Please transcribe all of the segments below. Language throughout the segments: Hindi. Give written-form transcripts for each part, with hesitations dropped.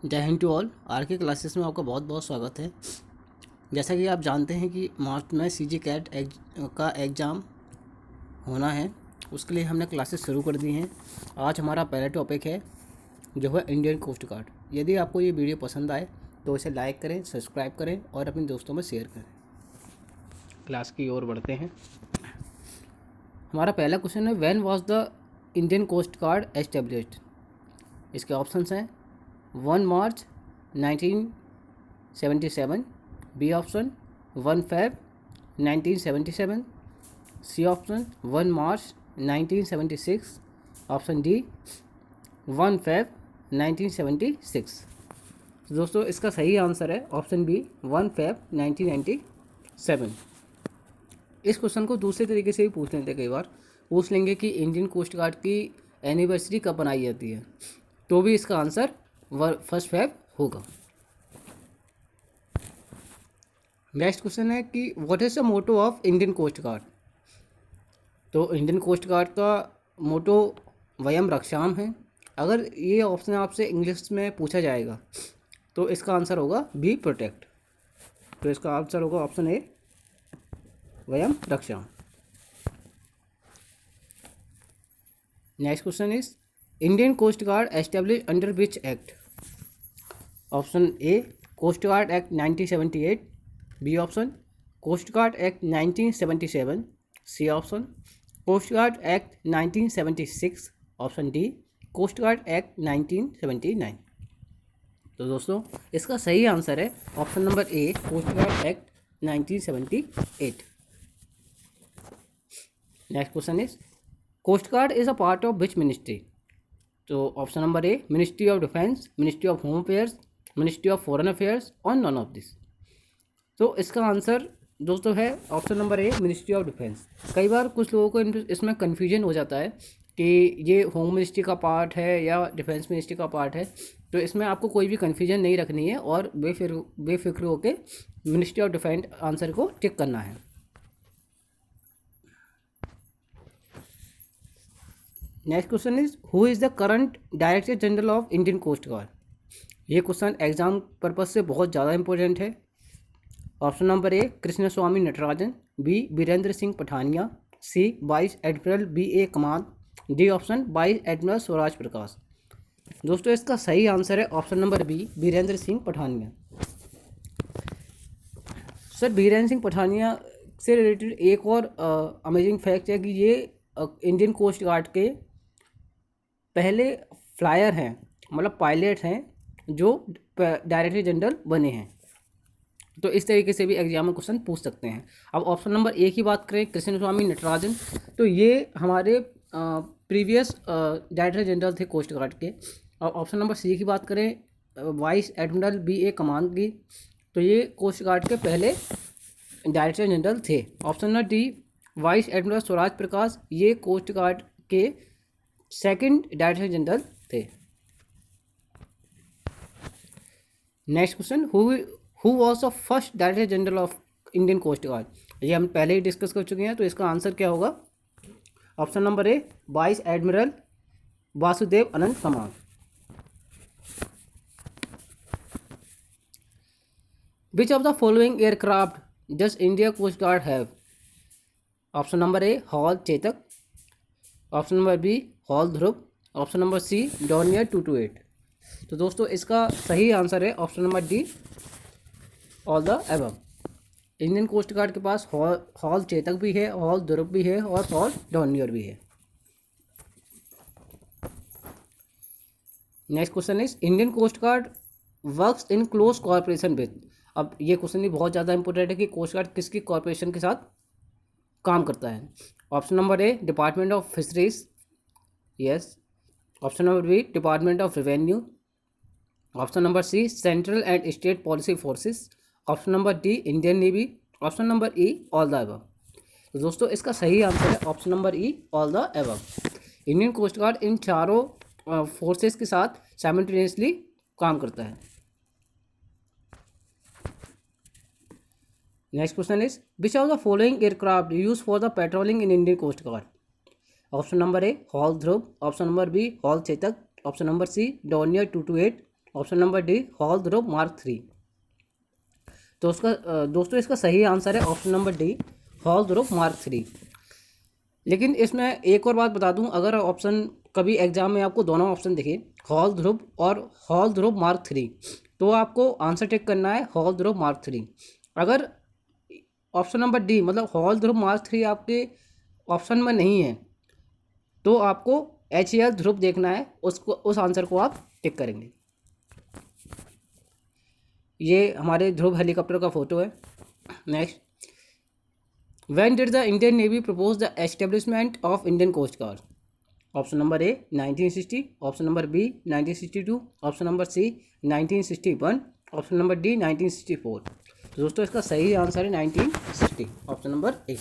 जय हिंद टू ऑल। आर के क्लासेस में आपका बहुत बहुत स्वागत है। जैसा कि आप जानते हैं कि मार्च में सीजी कैट का एग्ज़ाम होना है, उसके लिए हमने क्लासेस शुरू कर दी हैं। आज हमारा पहला टॉपिक है जो है इंडियन कोस्ट गार्ड। यदि आपको ये वीडियो पसंद आए तो इसे लाइक करें, सब्सक्राइब करें और अपने दोस्तों में शेयर करें। क्लास की ओर बढ़ते हैं। हमारा पहला क्वेश्चन है, when was the Indian coast Guard established. इसके ऑप्शंस हैं 1 March 1977, B option 1 Feb 1977, C option 1 March 1976, option D 1 Feb 1976। तो दोस्तों इसका सही आंसर है ऑप्शन बी 1 फेब 1997। इस क्वेश्चन को दूसरे तरीके से भी पूछ लेते कई बार, पूछ लेंगे कि इंडियन कोस्ट गार्ड की एनिवर्सरी कब बनाई जाती है, तो भी इसका आंसर 1 फेब होगा। नेक्स्ट क्वेश्चन है कि what is the motto of Indian coast Guard. तो इंडियन कोस्ट गार्ड का मोटो वयम रक्षाम है। अगर ये ऑप्शन आपसे इंग्लिश में पूछा जाएगा तो इसका आंसर होगा बी प्रोटेक्ट। तो इसका आंसर होगा ऑप्शन ए वयम रक्षाम। Next question is Indian coast guard establish under which act. Option A coast guard act 1978, B option coast guard act 1977, C option coast guard act 1976, option D coast guard act 1979। तो दोस्तों इसका सही आंसर है option number A coast guard act 1978। Next question is coast guard is a part of which ministry. तो option number A ministry of defence, ministry of home affairs, ministry of foreign affairs और नॉन ऑफ दिस। तो इसका आंसर दोस्तों है option number A ministry of defence. कई बार कुछ लोगों को इसमें कन्फ्यूजन हो जाता है कि ये होम मिनिस्ट्री का पार्ट है या डिफेंस मिनिस्ट्री का पार्ट है, तो इसमें आपको कोई भी कन्फ्यूजन नहीं रखनी है और बेफिक्र होकर मिनिस्ट्री ऑफ डिफेंस आंसर को टिक करना है। Next question is who is the current director general of Indian coast guard. ये क्वेश्चन एग्जाम पर्पज से बहुत ज़्यादा इंपॉर्टेंट है। Option number A Krishna Swami Natarajan, B Birendra Singh Pathania, C vice admiral B A Kamal, D option vice admiral Swaraj Prakash. दोस्तों इसका सही आंसर है option number B Birendra Singh Pathania. Sir Birendra Singh Pathania से रिलेटेड एक और अमेजिंग फैक्ट है कि ये इंडियन कोस्ट गार्ड के पहले फ्लायर हैं, मतलब पायलट हैं जो डायरेक्टर जनरल बने हैं। तो इस तरीके से भी एग्जाम में क्वेश्चन पूछ सकते हैं। अब ऑप्शन नंबर ए की बात करें कृष्ण स्वामी नटराजन, तो ये हमारे प्रीवियस डायरेक्टर जनरल थे कोस्ट गार्ड के। और ऑप्शन नंबर सी की बात करें vice admiral B A Kaman की, तो ये कोस्ट गार्ड के पहले डायरेक्टर जनरल थे। Option number D vice admiral Swaraj Prakash, ये कोस्ट गार्ड के सेकंड डायरेक्टर जनरल थे। Next question who was the first director general of Indian coast guard. ये हम पहले ही डिस्कस कर चुके हैं, तो इसका आंसर क्या होगा option number A vice admiral Vasudev Anant Kamal. Which of the following aircraft does India coast guard have. Option number A HAL Chetak, option number B HAL Dhruv, option number C Dornier 228। तो दोस्तों इसका सही आंसर है option number D all the above. Indian coast guard के पास हॉल चेतक भी है, हॉल ध्रुव भी है और हॉल डॉर्नियर भी है। Next question is Indian coast Guard works in close corporation with. अब ये क्वेश्चन भी बहुत ज़्यादा इंपॉर्टेंट है कि कोस्ट गार्ड किसकी कॉर्पोरेशन के साथ काम करता है। Option number A department of fisheries, yes. Option number B department of revenue, option number C central and state policy forces, option number D Indian navy, option number E all the above. तो दोस्तों इसका सही आंसर है option number E all the above. Indian coast guard इन चारों फोर्सेस के साथ साइमल्टेनियसली काम करता है। Next question is which of the following aircraft use for the patrolling in Indian coast guard. Option number A HAL Dhruv, option number B HAL Chetak, option number C Dornier 228, option number D हॉलद्रोप मार्क 3। तो उसका दोस्तों इसका सही आंसर है ऑप्शन नंबर डी हॉलद्रोप मार्क 3। लेकिन इसमें एक और बात बता दूं, अगर ऑप्शन कभी एग्जाम में आपको दोनों ऑप्शन दिखे, हॉलद्रोप और हॉलद्रोप मार्क 3, तो आपको आंसर टिक करना है हॉलद्रोप मार्क 3। अगर ऑप्शन नंबर डी मतलब हॉलद्रोप मार्क 3 आपके ऑप्शन में नहीं है तो आपको HAL ध्रुव देखना है, उसको उस आंसर को आप टिक करेंगे। ये हमारे ध्रुव हेलीकॉप्टर का फोटो है। Next, when did the Indian navy propose the establishment of Indian coast guard? Option number A 1960, option number B 1962, option number C 1961, option number D 1964। तो दोस्तों इसका सही आंसर है 1960, option number A.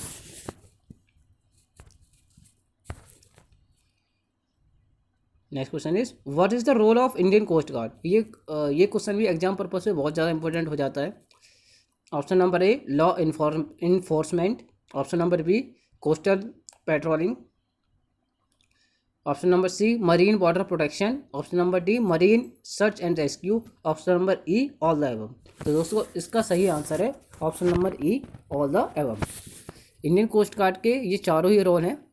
Next question is what is the role of Indian coast guard? ये क्वेश्चन भी एग्जाम पर्पज से बहुत ज़्यादा इंपॉर्टेंट हो जाता है। Option number A law enforcement, option number B coastal patrolling, option number C marine border protection, option number D marine search and rescue, option number E all the above. तो दोस्तों इसका सही आंसर है option number E all the above. Indian coast guard के ये चारों ही रोल हैं।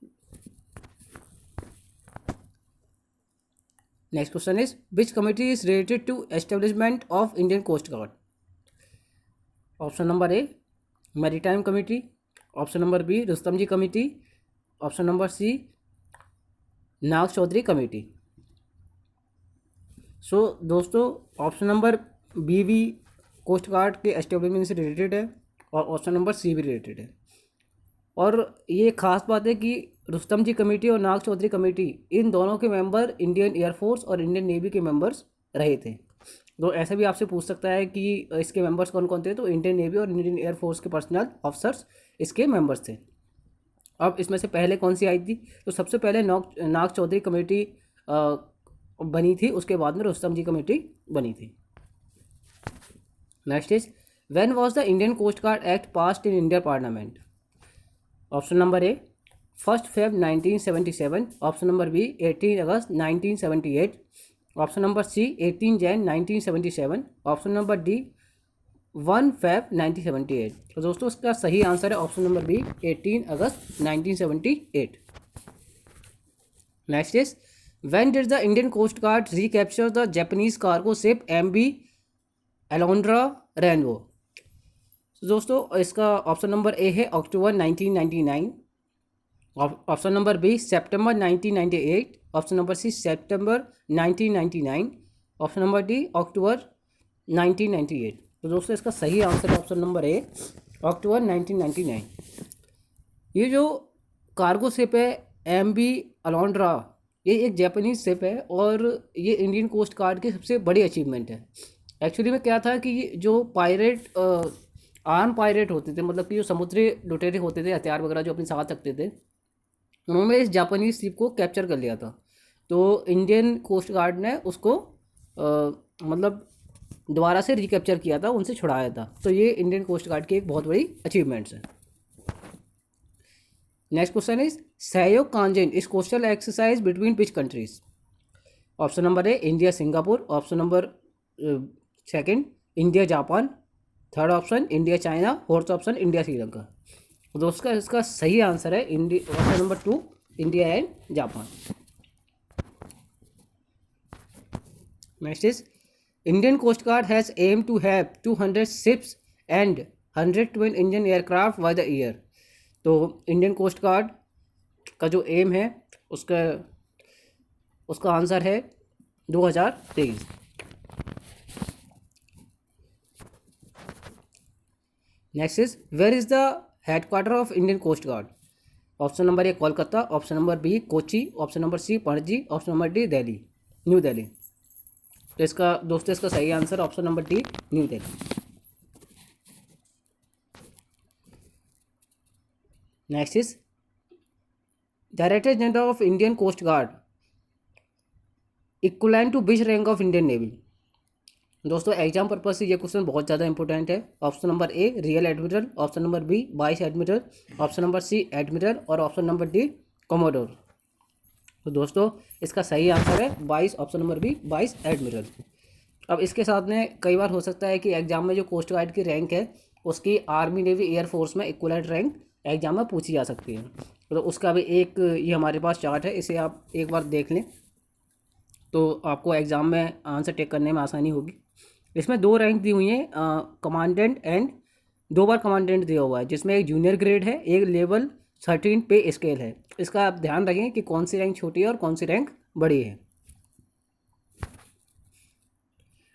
Next question is which committee is related to establishment of Indian coast guard? Option number A maritime committee, option number B Rustam ji committee, option number C Nag Chaudhary committee. सो दोस्तों ऑप्शन नंबर बी भी कोस्ट गार्ड के एस्टेब्लिशमेंट से रिलेटेड है और ऑप्शन नंबर सी भी रिलेटेड है। और ये खास बात है कि रुस्तम जी कमेटी और नाग चौधरी कमेटी इन दोनों के मेंबर इंडियन एयरफोर्स और इंडियन नेवी के मेंबर्स रहे थे। तो ऐसा भी आपसे पूछ सकता है कि इसके मेंबर्स कौन कौन थे, तो इंडियन नेवी और इंडियन एयरफोर्स के पर्सनल ऑफिसर्स इसके मेंबर्स थे। अब इसमें से पहले कौन सी आई थी? तो सबसे पहले नाग चौधरी कमेटी बनी थी, उसके बाद में रुस्तम जी कमेटी बनी थी। Next is when was the Indian coast guard act passed in India parliament? Option number A 1 Feb 1977, option number B 18 अगस्त 1978, option number C 18 Jan 1977, option number D 1 Feb 1978। तो दोस्तों इसका सही आंसर है ऑप्शन नंबर बी 18 अगस्त 1978। Next is when did the Indian coast guard recapture the Japanese cargo ship MV Alondra rainbow? दोस्तों इसका ऑप्शन नंबर ए है अक्टूबर 1999, ऑप्शन नंबर बी सितंबर 1998, ऑप्शन नंबर सी सितंबर 1999, ऑप्शन नंबर डी अक्टूबर 1998। तो दोस्तों इसका सही आंसर है ऑप्शन नंबर ए अक्टूबर 1999। ये जो कार्गो शिप है MV एलोंड्रा, ये एक जापानीज शिप है और ये इंडियन कोस्ट गार्ड की सबसे बड़ी अचीवमेंट है। एक्चुअली में क्या था कि जो पायरेट आर्म पायरेट होते थे, मतलब कि जो समुद्री लुटेरे होते थे, हथियार वगैरह जो अपने साथ रखते थे, उन्होंने इस जापानीज शिप को कैप्चर कर लिया था। तो इंडियन कोस्ट गार्ड ने उसको मतलब दोबारा से रिकैप्चर किया था, उनसे छुड़ाया था। तो ये इंडियन कोस्ट गार्ड की एक बहुत बड़ी अचीवमेंट्स है। Next question is Sahyog Kaijin is coastal exercise between which countries? Option number A India Singapore, option number second India Japan, third option India China, fourth option India Sri Lanka. दोस्तों इसका सही आंसर है option number 2 India and Japan. Next is Indian coast guard has aim to have 200 ships and 100 twin engine aircraft by the year. तो इंडियन कोस्ट गार्ड का जो एम है उसका आंसर है 2023। Next is where is the headquarter of Indian coast guard? Option number A Kolkata, option number B Kochi, option number C Panaji, option number D Delhi, new Delhi. तो इसका दोस्तों इसका सही answer option number D new Delhi. Next is director general of Indian coast guard equivalent to which rank of Indian navy? दोस्तों एग्जाम पर्पज से ये क्वेश्चन बहुत ज़्यादा इंपॉर्टेंट है। Option number A rear admiral, option number B vice admiral, option number C admiral और ऑप्शन नंबर डी कमोडोर। तो दोस्तों इसका सही आंसर है vice, option number B vice admiral. अब इसके साथ में कई बार हो सकता है कि एग्जाम में जो कोस्ट गार्ड की रैंक है उसकी आर्मी नेवी एयरफोर्स में इक्वलेंट रैंक एग्जाम में पूछी जा सकती है। तो उसका भी एक ये हमारे पास चार्ट है, इसे आप एक बार देख लें तो आपको एग्ज़ाम में आंसर टेक करने में आसानी होगी। इसमें 2 रैंक दी हुई हैं, कमांडेंट एंड 2 बार कमांडेंट दिया हुआ है, जिसमें एक जूनियर ग्रेड है, एक लेवल 13 पे स्केल है। इसका आप ध्यान रखें कि कौन सी रैंक छोटी है और कौन सी रैंक बड़ी है।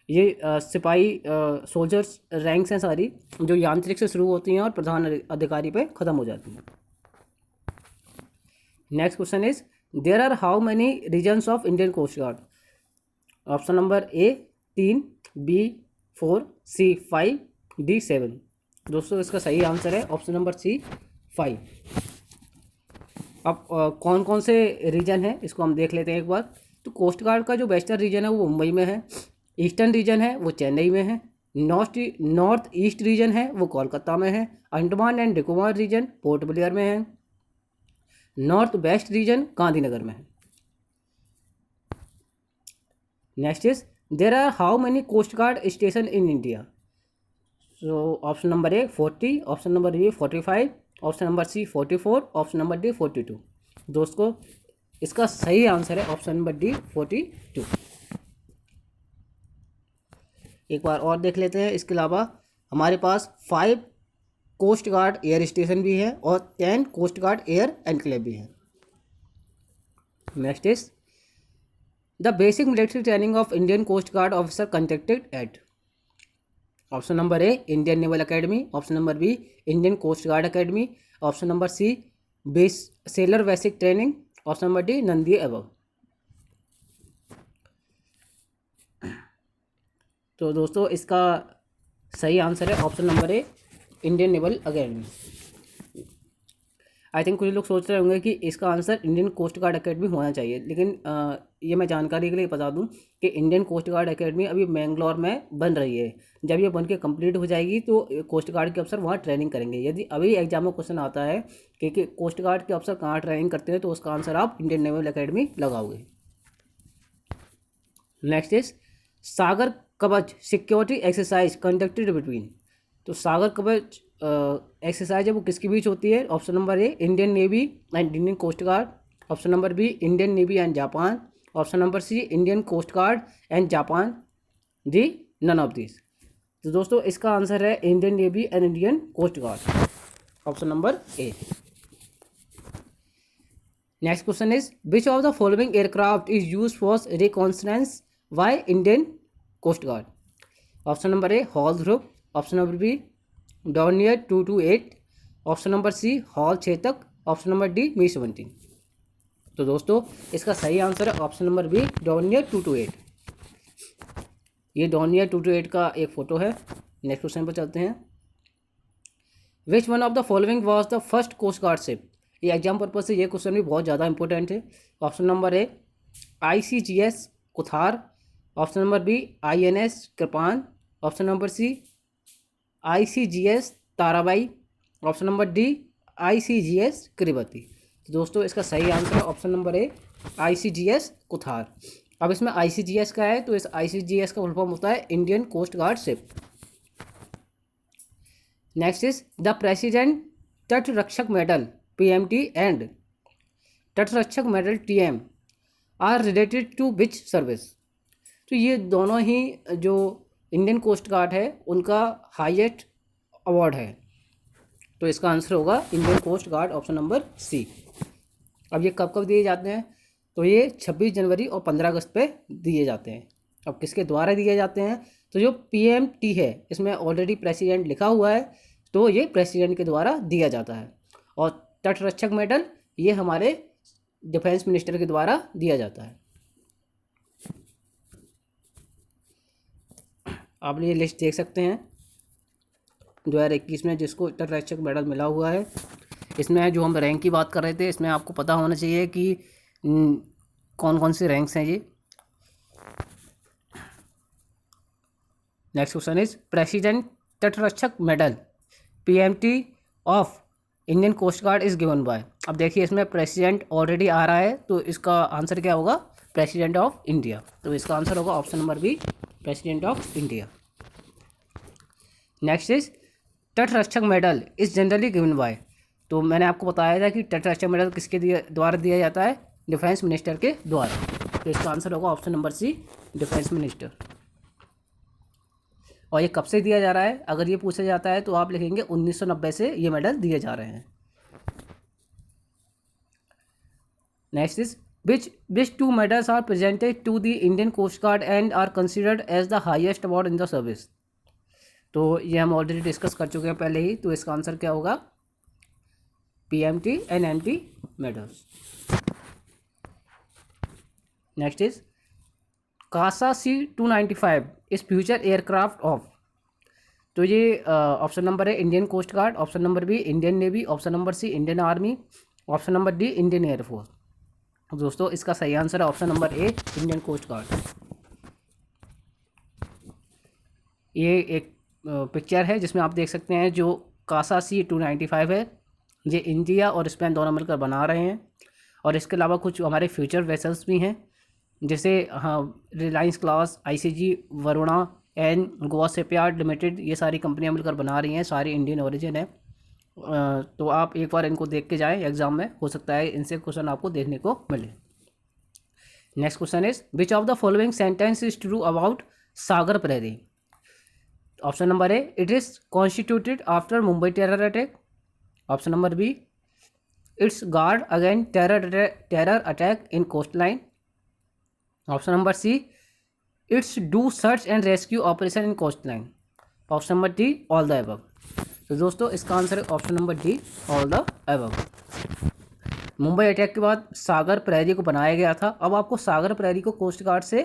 ये सिपाही सोल्जर्स रैंक्स हैं सारी, जो यांत्रिक से शुरू होती हैं और प्रधान अधिकारी पे ख़त्म हो जाती हैं। Next question is there are how many regions of Indian coast guard. Option number A 3, B 4, C 5, D 7। दोस्तों इसका सही आंसर है ऑप्शन नंबर सी 5। अब कौन कौन से रीजन है इसको हम देख लेते हैं एक बार। तो कोस्ट गार्ड का जो वेस्टर्न रीजन है वो मुंबई में है, ईस्टर्न रीजन है वो चेन्नई में है, नॉर्थ ईस्ट रीजन है वो कोलकाता में है, अंडमान एंड निकोबार रीजन पोर्ट ब्लेयर में है, नॉर्थ वेस्ट रीजन गांधीनगर में है। Next is there are how many coast guard station in India. So option number A 40, option number B 45, option number C 44, option number D 42। दोस्तों इसका सही आंसर है ऑप्शन नंबर डी 42। एक बार और देख लेते हैं। इसके अलावा हमारे पास 5 कोस्ट गार्ड एयर स्टेशन भी है और 10 कोस्ट गार्ड एयर एनक्लेव भी है। Next is the basic military training of Indian coast guard officer conducted at. Option number A Indian naval academy, option number B Indian coast guard academy, option number C base sailor basic training, option number D none the above. तो दोस्तों इसका सही आंसर है option number A Indian naval academy. I think कुछ लोग सोच रहे होंगे कि इसका answer Indian coast guard academy होना चाहिए, लेकिन ये मैं जानकारी के लिए बता दूं कि इंडियन कोस्ट गार्ड अकेडमी अभी मैंगलोर में बन रही है। जब ये बन के कंप्लीट हो जाएगी तो कोस्ट गार्ड के अफसर वहाँ ट्रेनिंग करेंगे। यदि अभी एग्जाम में क्वेश्चन आता है कि कोस्ट गार्ड के अफसर कहाँ ट्रेनिंग करते हैं तो उसका आंसर आप इंडियन नेवल अकेडमी लगाओगे। नेक्स्ट इज सागर कवच सिक्योरिटी एक्सरसाइज कंडक्टेड बिटवीन। तो सागर कवच एक्सरसाइज है वो किसके बीच होती है। Option number A Indian navy and Indian coast guard, option number B Indian navy and Japan, option number C Indian coast guard and Japan, D none of this. तो दोस्तों इसका आंसर है Indian navy and Indian coast guard, option number A. Next question is which of the following aircraft is use for reconnaissance by Indian coast guard. Option number A HAL Dhruv, option number B Dornier 228, option number C HAL Chetak, option number D Mi 17। तो दोस्तों इसका सही आंसर है ऑप्शन नंबर बी डॉर्नियर 228। ये डॉर्नियर 228 का एक फ़ोटो है। नेक्स्ट क्वेश्चन पर चलते हैं। Which one of the following was the first coast guard ship. ये एग्जाम पर्पज से ये क्वेश्चन भी बहुत ज़्यादा इंपॉर्टेंट है। Option number A ICGS Kuthar, option number B INS Kirpan, option number C ICGS Tarabai, option number D ICGS Kiribati. तो दोस्तों इसका सही आंसर है option number A ICGS Kuthar. अब इसमें ICGS का है तो इस ICGS का फुल फॉर्म होता है Indian coast guard ship. Next is the president तट रक्षक मेडल PMT एंड तट रक्षक medal TM are related to which service. तो ये दोनों ही जो इंडियन कोस्ट गार्ड है उनका हाईएस्ट अवार्ड है, तो इसका आंसर होगा Indian coast guard, option number C. अब ये कब कब दिए जाते हैं तो ये 26 जनवरी और 15 अगस्त पे दिए जाते हैं। अब किसके द्वारा दिए जाते हैं तो जो PMT है इसमें ऑलरेडी प्रेसिडेंट लिखा हुआ है तो ये प्रेसिडेंट के द्वारा दिया जाता है, और तटरक्षक मेडल ये हमारे डिफेंस मिनिस्टर के द्वारा दिया जाता है। आप ये लिस्ट देख सकते हैं 2021 में जिसको तटरक्षक मेडल मिला हुआ है। इसमें जो हम रैंक की बात कर रहे थे इसमें आपको पता होना चाहिए कि कौन कौन से रैंक्स हैं ये। नेक्स्ट क्वेश्चन इज प्रेसिडेंट तटरक्षक medal PMT of Indian coast guard is given by. अब देखिए इसमें प्रेसिडेंट ऑलरेडी आ रहा है तो इसका आंसर क्या होगा, प्रेसिडेंट ऑफ इंडिया। तो इसका आंसर होगा option number B president of India. Next is तटरक्षक medal is generally given by. तो मैंने आपको बताया था कि तटरक्षक मेडल किसके द्वारा दिया जाता है, डिफेंस मिनिस्टर के द्वारा। तो इसका आंसर होगा option number C, defence minister. और ये कब से दिया जा रहा है, अगर ये पूछा जाता है तो आप लिखेंगे 1990 से ये मेडल दिए जा रहे हैं। Next is which two medals are presented to the Indian Coast Guard and are considered as the highest award in the service। तो ये हम ऑलरेडी डिस्कस कर चुके हैं पहले ही। तो इसका आंसर क्या होगा, PMT and MT medals. Next is CASA C-295 is future aircraft of. तो ये ऑप्शन नंबर है Indian coast guard, option number B Indian navy, option number C Indian army, option number D Indian air force. दोस्तों इसका सही आंसर है option number A, Indian coast guard. ये एक पिक्चर है जिसमें आप देख सकते हैं जो कासा C-295 है, ये इंडिया और स्पेन दोनों मिलकर बना रहे हैं। और इसके अलावा कुछ हमारे फ्यूचर वेसल्स भी हैं, जैसे हाँ Reliance class, ICG, Varuna and Goa shipyard limited, ये सारी कंपनियां मिलकर बना रही हैं, सारी इंडियन ओरिजिन है। तो आप एक बार इनको देख के जाएं एग्जाम में, हो सकता है इनसे क्वेश्चन आपको देखने को मिले। Next question is which of the following sentence is true about Sagar Prahari. Option number A it is constituted after Mumbai terror attack, option number B its guard again terror attack in coast line, option number C its do search and rescue operation in coast line, option number D all the above. तो दोस्तों इसका आंसर है option number D, all the above. Mumbai attack के बाद सागर प्रहरी को बनाया गया था। अब आपको सागर प्रहरी को कोस्ट गार्ड से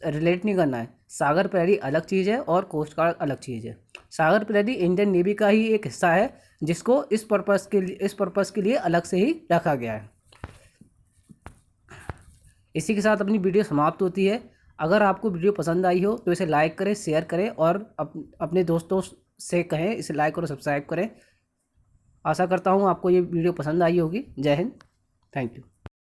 रिलेट नहीं करना है। सागर प्रहरी अलग चीज़ है और कोस्ट गार्ड अलग चीज़ है। सागर प्रहरी इंडियन नेवी का ही एक हिस्सा है जिसको इस पर्पस के लिए अलग से ही रखा गया है। इसी के साथ अपनी वीडियो समाप्त होती है। अगर आपको वीडियो पसंद आई हो तो इसे लाइक करें, शेयर करें और अपने दोस्तों से कहें इसे लाइक और सब्सक्राइब करें। आशा करता हूँ आपको ये वीडियो पसंद आई होगी। जय हिंद, थैंक यू।